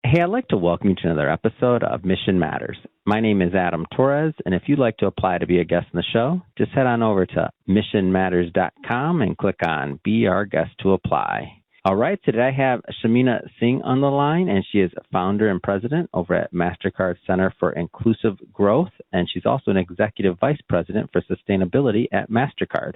Hey, I'd like to welcome you to another episode of Mission Matters. My name is Adam Torres, and if you'd like to apply to be a guest on the show, just head on over to missionmatters.com and click on Be Our Guest to apply. All right, today I have Shamina Singh on the line, and she is founder and president over at MasterCard Center for Inclusive Growth, and she's also an executive vice president for sustainability at MasterCard.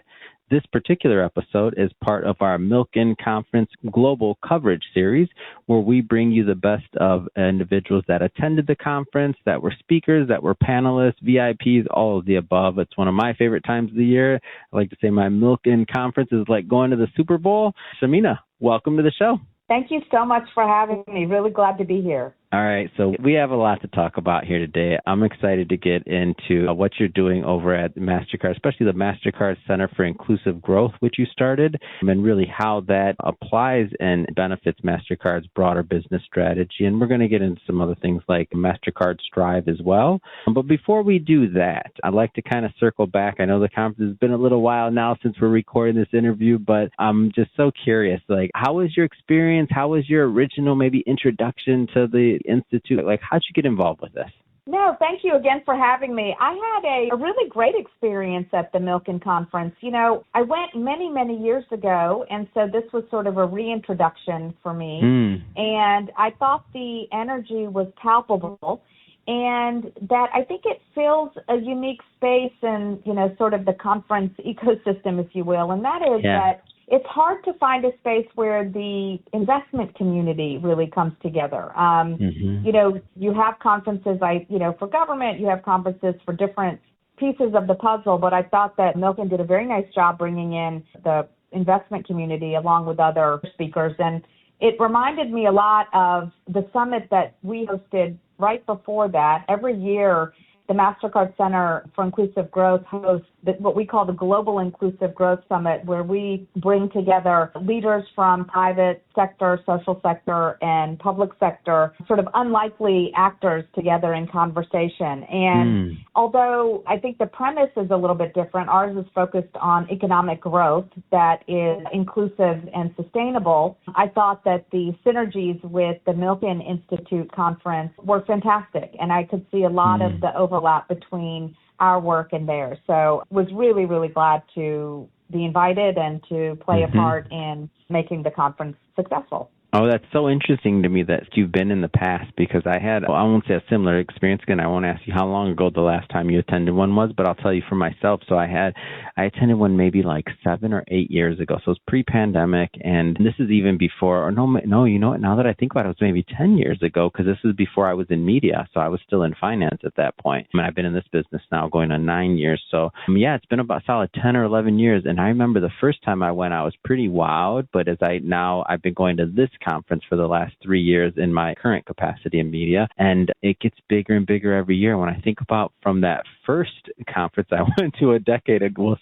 This particular episode is part of our Milken Conference Global Coverage Series, where we bring you the best of individuals that attended the conference, that were speakers, that were panelists, VIPs, all of the above. It's one of my favorite times of the year. I like to say my Milken Conference is like going to the Super Bowl. Shamina, welcome to the show. Thank you so much for having me. Really glad to be here. All right, so we have a lot to talk about here today. I'm excited to get into what you're doing over at MasterCard, especially the MasterCard Center for Inclusive Growth, which you started, and really how that applies and benefits MasterCard's broader business strategy. And we're going to get into some other things like MasterCard Strive as well. But before we do that, I'd like to kind of circle back. I know the conference has been a little while now since we're recording this interview, but I'm just so curious, like, how was your experience? How was your original maybe introduction to the Institute? Like, how'd you get involved with this? No, thank you again for having me. I had a really great experience at the Milken Conference. You know, I went many, many years ago, and so this was sort of a reintroduction for me. And I thought the energy was palpable, and that I think it fills a unique space in, you know, sort of the conference ecosystem, if you will, and that is that it's hard to find a space where the investment community really comes together. You know, you have conferences, for government, you have conferences for different pieces of the puzzle, but I thought that Milken did a very nice job bringing in the investment community along with other speakers. And it reminded me a lot of the summit that we hosted right before that. Every year, the MasterCard Center for Inclusive Growth hosts what we call the Global Inclusive Growth Summit, where we bring together leaders from private sector, social sector, and public sector, sort of unlikely actors together in conversation. And although I think the premise is a little bit different, ours is focused on economic growth that is inclusive and sustainable, I thought that the synergies with the Milken Institute conference were fantastic, and I could see a lot of the overlap between our work and theirs. So was really, really glad to be invited and to play a part in making the conference successful. Oh, that's so interesting to me that you've been in the past, because I had, I won't say a similar experience. Again, I won't ask you how long ago the last time you attended one was, but I'll tell you for myself. So I attended one maybe like 7 or 8 years ago. So it was pre-pandemic, and this is even before, or no, you know what, now that I think about it, it was maybe 10 years ago, because this is before I was in media. So I was still in finance at that point. I mean, I've been in this business now going on 9 years. So yeah, it's been about solid 10 or 11 years. And I remember the first time I went, I was pretty wowed, but I've been going to this conference for the last 3 years in my current capacity in media, and it gets bigger and bigger every year. When I think about from that first conference I went to a decade ago,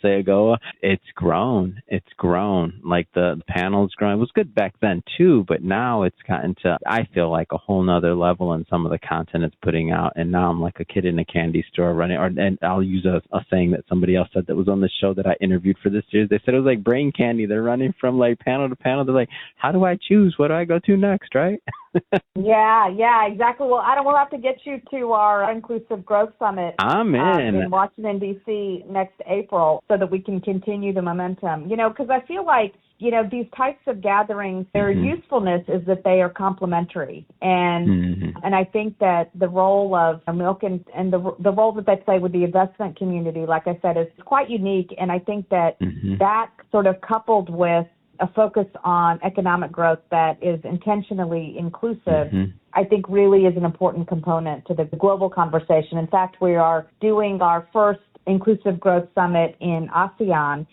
it's grown. Like the panel's grown. It was good back then too, but now it's gotten to, I feel like, a whole nother level in some of the content it's putting out. And now I'm like a kid in a candy store running, and I'll use a saying that somebody else said that was on the show that I interviewed for this series. They said it was like brain candy. They're running from like panel to panel. They're like, how do I choose? What do I go to next, right? Yeah, exactly. Well, Adam, we'll have to get you to our Inclusive Growth Summit in Washington, D.C. next April so that we can continue the momentum. You know, because I feel like, you know, these types of gatherings, their usefulness is that they are complementary. And and I think that the role of Milken and the role that they play with the investment community, like I said, is quite unique. And I think that that sort of coupled with a focus on economic growth that is intentionally inclusive, I think really is an important component to the global conversation. In fact, we are doing our first Inclusive Growth Summit in ASEAN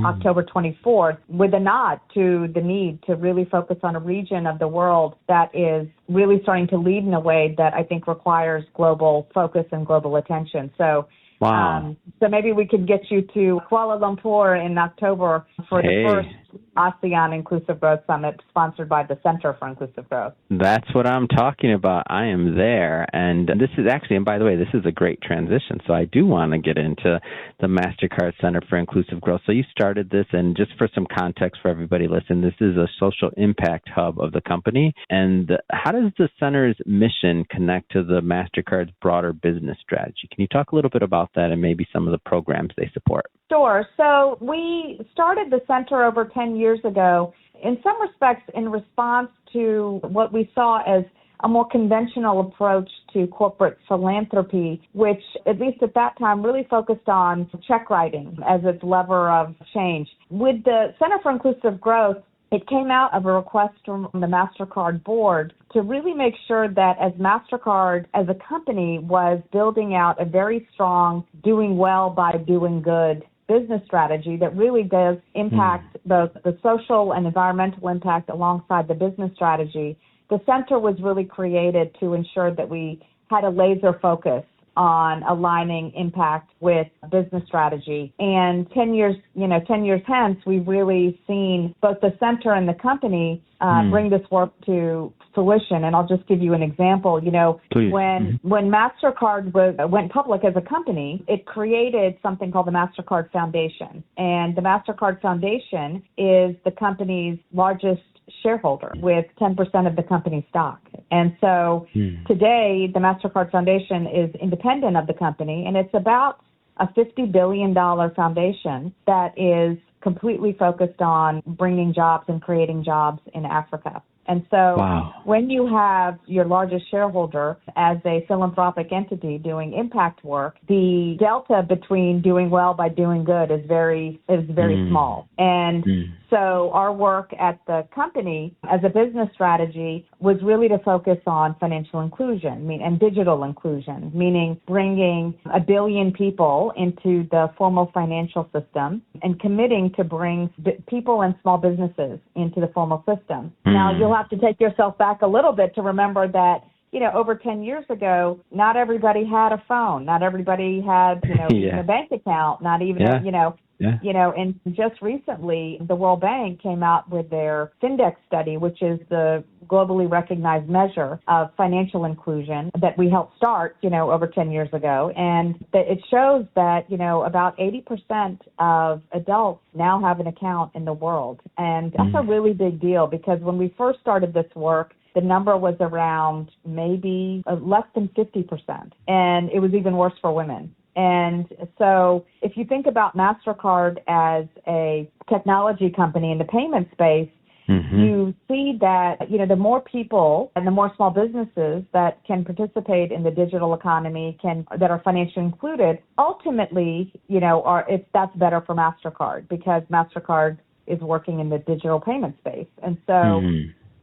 October 24th with a nod to the need to really focus on a region of the world that is really starting to lead in a way that I think requires global focus and global attention. So Wow. So maybe we could get you to Kuala Lumpur in October for the first ASEAN Inclusive Growth Summit sponsored by the Center for Inclusive Growth. That's what I'm talking about. I am there. And this is actually, and by the way, this is a great transition. So I do want to get into the MasterCard Center for Inclusive Growth. So you started this, and just for some context for everybody listening, this is a social impact hub of the company. And how does the center's mission connect to the MasterCard's broader business strategy? Can you talk a little bit about that and maybe some of the programs they support? Sure. So we started the center over 10 years ago, in some respects in response to what we saw as a more conventional approach to corporate philanthropy, which, at least at that time, really focused on check writing as its lever of change. With the Center for Inclusive Growth, it came out of a request from the MasterCard board to really make sure that as MasterCard as a company was building out a very strong doing well by doing good business strategy that really does impact both the social and environmental impact alongside the business strategy. The center was really created to ensure that we had a laser focus on aligning impact with business strategy. And 10 years hence, we've really seen both the center and the company bring this work to fruition. And I'll just give you an example. When MasterCard went public as a company, it created something called the MasterCard Foundation. And the MasterCard Foundation is the company's largest shareholder with 10% of the company's stock. And so today, the MasterCard Foundation is independent of the company, and it's about a $50 billion foundation that is completely focused on bringing jobs and creating jobs in Africa. And so when you have your largest shareholder as a philanthropic entity doing impact work, the delta between doing well by doing good is very small. And so our work at the company as a business strategy was really to focus on financial inclusion and digital inclusion, meaning bringing 1 billion people into the formal financial system and committing to bring people and small businesses into the formal system. Now, you'll have to take yourself back a little bit to remember that, over 10 years ago, not everybody had a phone. Not everybody had, even a bank account, not even, and just recently, the World Bank came out with their Findex study, which is the globally recognized measure of financial inclusion that we helped start, over 10 years ago. And it shows that, about 80% of adults now have an account in the world. And that's a really big deal because when we first started this work, the number was around maybe less than 50%. And it was even worse for women. And so if you think about MasterCard as a technology company in the payment space, you see that, the more people and the more small businesses that can participate in the digital economy that are financially included, ultimately, that's better for MasterCard because MasterCard is working in the digital payment space. And so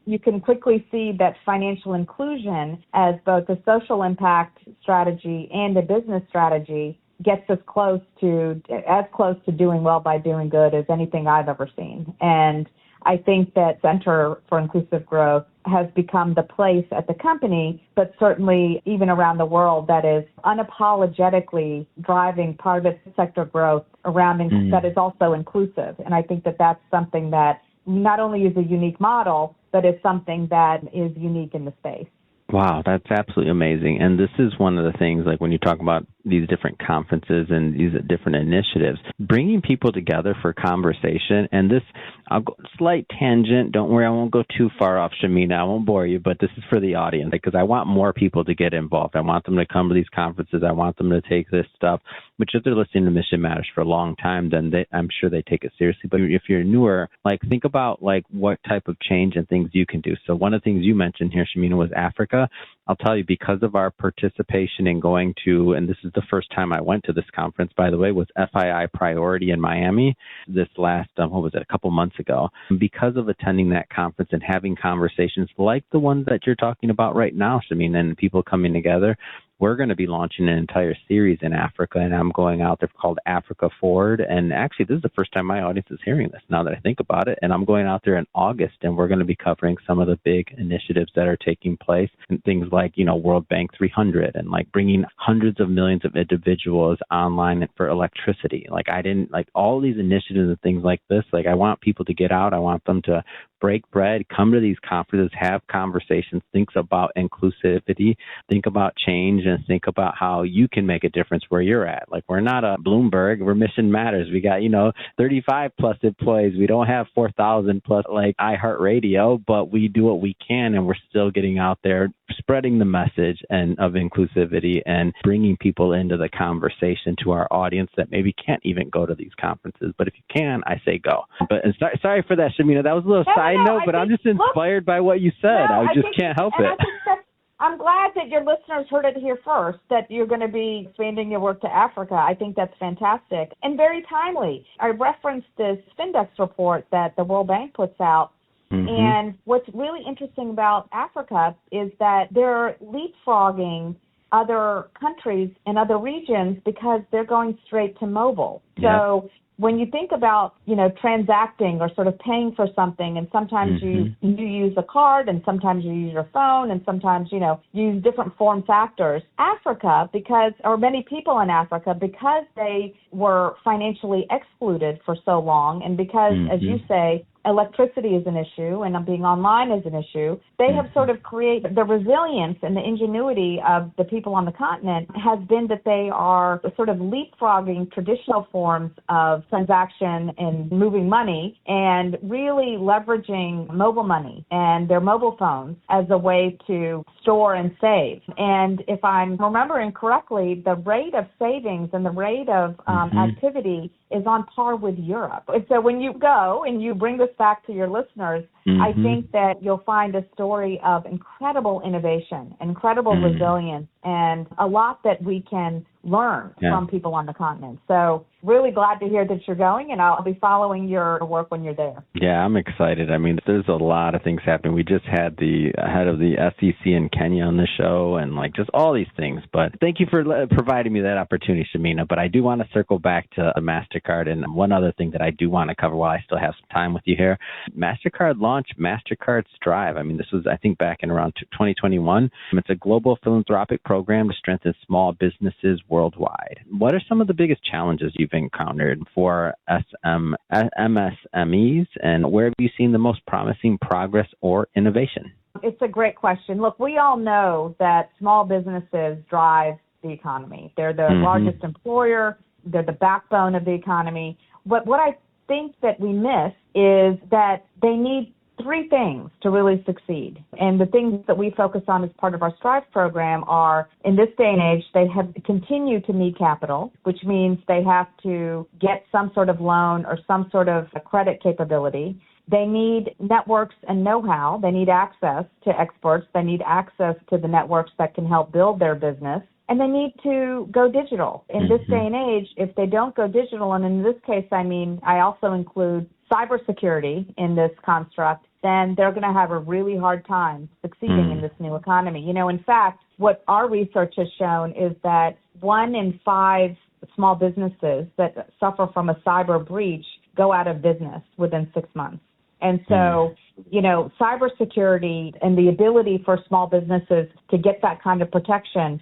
you can quickly see that financial inclusion as both a social impact strategy and a business strategy gets us close to doing well by doing good as anything I've ever seen. And I think that Center for Inclusive Growth has become the place at the company, but certainly even around the world, that is unapologetically driving private sector growth around that is also inclusive. And I think that that's something that not only is a unique model, but is something that is unique in the space. Wow, that's absolutely amazing. And this is one of the things, like when you talk about these different conferences and these different initiatives, bringing people together for conversation. And this, I'll go slight tangent. Don't worry, I won't go too far off, Shamina. I won't bore you, but this is for the audience because I want more people to get involved. I want them to come to these conferences. I want them to take this stuff, which if they're listening to Mission Matters for a long time, then I'm sure they take it seriously. But if you're newer, think about what type of change and things you can do. So one of the things you mentioned here, Shamina, was Africa. I'll tell you, because of our participation in going to, and this is the first time I went to this conference, by the way, was FII Priority in Miami this last, a couple months ago. Because of attending that conference and having conversations like the ones that you're talking about right now, Shamina, and people coming together, we're going to be launching an entire series in Africa, and I'm going out there called Africa Forward. And actually, this is the first time my audience is hearing this now that I think about it. And I'm going out there in August, and we're going to be covering some of the big initiatives that are taking place, and things like, World Bank 300, and like bringing hundreds of millions of individuals online for electricity. All these initiatives and things like this. Like, I want people to get out. I want them to break bread, come to these conferences, have conversations, think about inclusivity, think about change, and think about how you can make a difference where you're at. Like, we're not a Bloomberg, we're Mission Matters. We got, 35 plus employees. We don't have 4,000 plus like iHeartRadio, but we do what we can, and we're still getting out there, spreading the message and of inclusivity and bringing people into the conversation to our audience that maybe can't even go to these conferences. But if you can, I say go. But sorry for that, Shamina. That was a little side note, but I'm just inspired by what you said. I just can't help it. I'm glad that your listeners heard it here first, that you're going to be expanding your work to Africa. I think that's fantastic and very timely. I referenced this Findex report that the World Bank puts out. Mm-hmm. And what's really interesting about Africa is that they're leapfrogging other countries and other regions because they're going straight to mobile. So when you think about, transacting or sort of paying for something, and sometimes you use a card, and sometimes you use your phone, and sometimes, use different form factors. Africa, or many people in Africa, because they were financially excluded for so long, and because, as you say, electricity is an issue and being online is an issue, they have sort of created the resilience and the ingenuity of the people on the continent has been that they are sort of leapfrogging traditional forms of transaction and moving money and really leveraging mobile money and their mobile phones as a way to store and save. And if I'm remembering correctly, the rate of savings and the rate of activity is on par with Europe. And so when you go and you bring this back to your listeners, I think that you'll find a story of incredible innovation, incredible resilience, and a lot that we can learn from people on the continent. So really glad to hear that you're going, and I'll be following your work when you're there. Yeah, I'm excited. I mean, there's a lot of things happening. We just had the head of the SEC in Kenya on the show, and just all these things. But thank you for providing me that opportunity, Shamina. But I do want to circle back to the MasterCard, and one other thing that I do want to cover while I still have some time with you here. MasterCard launched MasterCard Strive. I mean, this was, I think, back in around 2021. It's a global philanthropic program to strengthen small businesses worldwide. What are some of the biggest challenges you've encountered for MSMEs, and where have you seen the most promising progress or innovation? It's a great question. Look, we all know that small businesses drive the economy. They're the largest employer. They're the backbone of the economy. But what I think that we miss is that they need three things to really succeed. And the things that we focus on as part of our Strive program are, in this day and age, they have continued to need capital, which means they have to get some sort of loan or some sort of credit capability. They need networks and know-how. They need access to experts. They need access to the networks that can help build their business. And they need to go digital. In this day and age, if they don't go digital, and in this case, I also include cybersecurity in this construct, then they're going to have a really hard time succeeding in this new economy. In fact, what our research has shown is that 1 in 5 small businesses that suffer from a cyber breach go out of business within 6 months. And so, cybersecurity and the ability for small businesses to get that kind of protection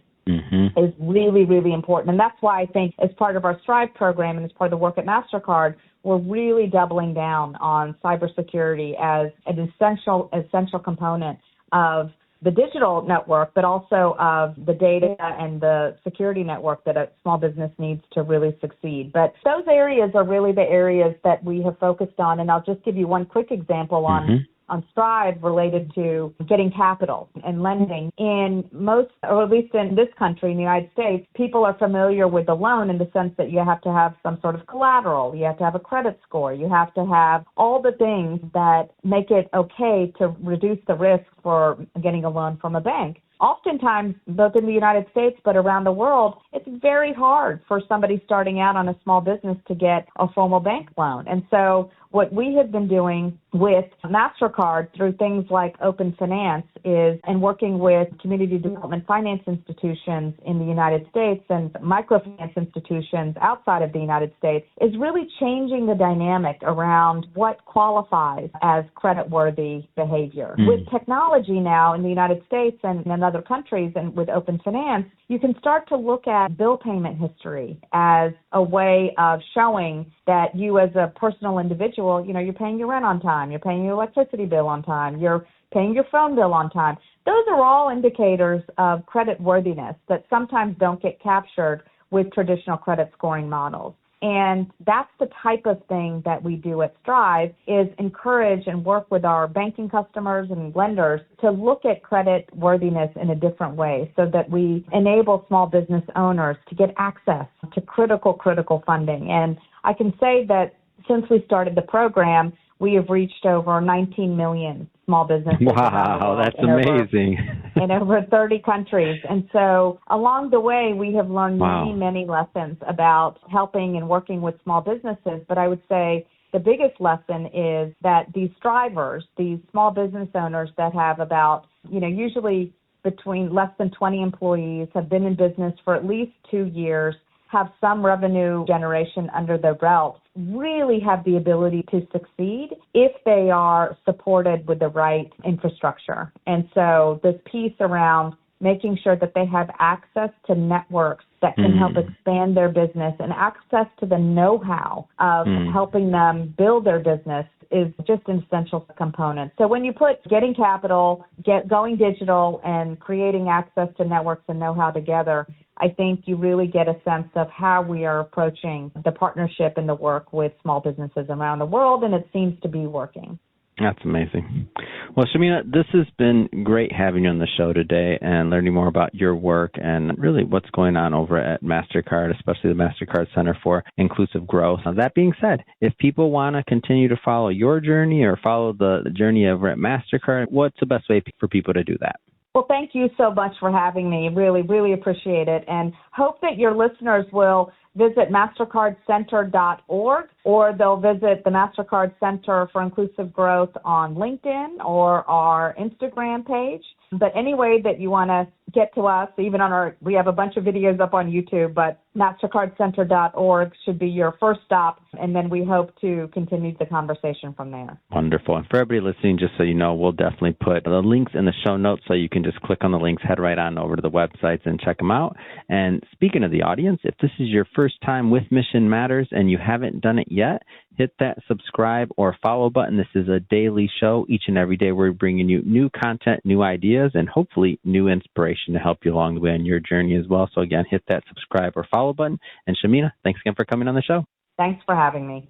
is really, really important. And that's why I think as part of our Strive program and as part of the work at MasterCard, we're really doubling down on cybersecurity as an essential component of the digital network, but also of the data and the security network that a small business needs to really succeed. But those areas are really the areas that we have focused on. And I'll just give you one quick example on Strive related to getting capital and lending. In most, or at least in this country, in the United States, people are familiar with the loan in the sense that you have to have some sort of collateral, you have to have a credit score, you have to have all the things that make it okay to reduce the risk for getting a loan from a bank. Oftentimes, both in the United States but around the world, it's very hard for somebody starting out on a small business to get a formal bank loan. And so what we have been doing with MasterCard through things like Open Finance and working with community development finance institutions in the United States and microfinance institutions outside of the United States, is really changing the dynamic around what qualifies as creditworthy behavior. With technology now in the United States and in other countries and with Open Finance, you can start to look at bill payment history as a way of showing that you as a personal individual, you're paying your rent on time, you're paying your electricity bill on time, you're paying your phone bill on time. Those are all indicators of credit worthiness that sometimes don't get captured with traditional credit scoring models. And that's the type of thing that we do at Strive, is encourage and work with our banking customers and lenders to look at credit worthiness in a different way so that we enable small business owners to get access to critical funding. And I can say that since we started the program, we have reached over 19 million small businesses. Wow, that's amazing. In over 30 countries. And so along the way, we have learned many lessons about helping and working with small businesses. But I would say the biggest lesson is that these strivers, these small business owners that have about, usually between less than 20 employees, have been in business for at least 2 years, have some revenue generation under their belt, really have the ability to succeed if they are supported with the right infrastructure. And so this piece around making sure that they have access to networks that can help expand their business and access to the know-how of helping them build their business is just an essential component. So when you put getting capital, going digital, and creating access to networks and know-how together, I think you really get a sense of how we are approaching the partnership and the work with small businesses around the world, and it seems to be working. That's amazing. Well, Shamina, this has been great having you on the show today and learning more about your work and really what's going on over at MasterCard, especially the MasterCard Center for Inclusive Growth. Now, that being said, if people want to continue to follow your journey or follow the journey over at MasterCard, what's the best way for people to do that? Well, thank you so much for having me. Really appreciate it, and hope that your listeners will visit MastercardCenter.org, or they'll visit the MasterCard Center for Inclusive Growth on LinkedIn or our Instagram page. But any way that you want to get to us, even we have a bunch of videos up on YouTube, but MastercardCenter.org should be your first stop, and then we hope to continue the conversation from there. Wonderful. And for everybody listening, just so you know, we'll definitely put the links in the show notes so you can just click on the links, head right on over to the websites and check them out. And speaking of the audience, if this is your first time with Mission Matters and you haven't done it yet, hit that subscribe or follow button. This is a daily show. Each and every day we're bringing you new content, new ideas, and hopefully new inspiration to help you along the way on your journey as well. So again, hit that subscribe or follow button. And Shamina, thanks again for coming on the show. Thanks for having me.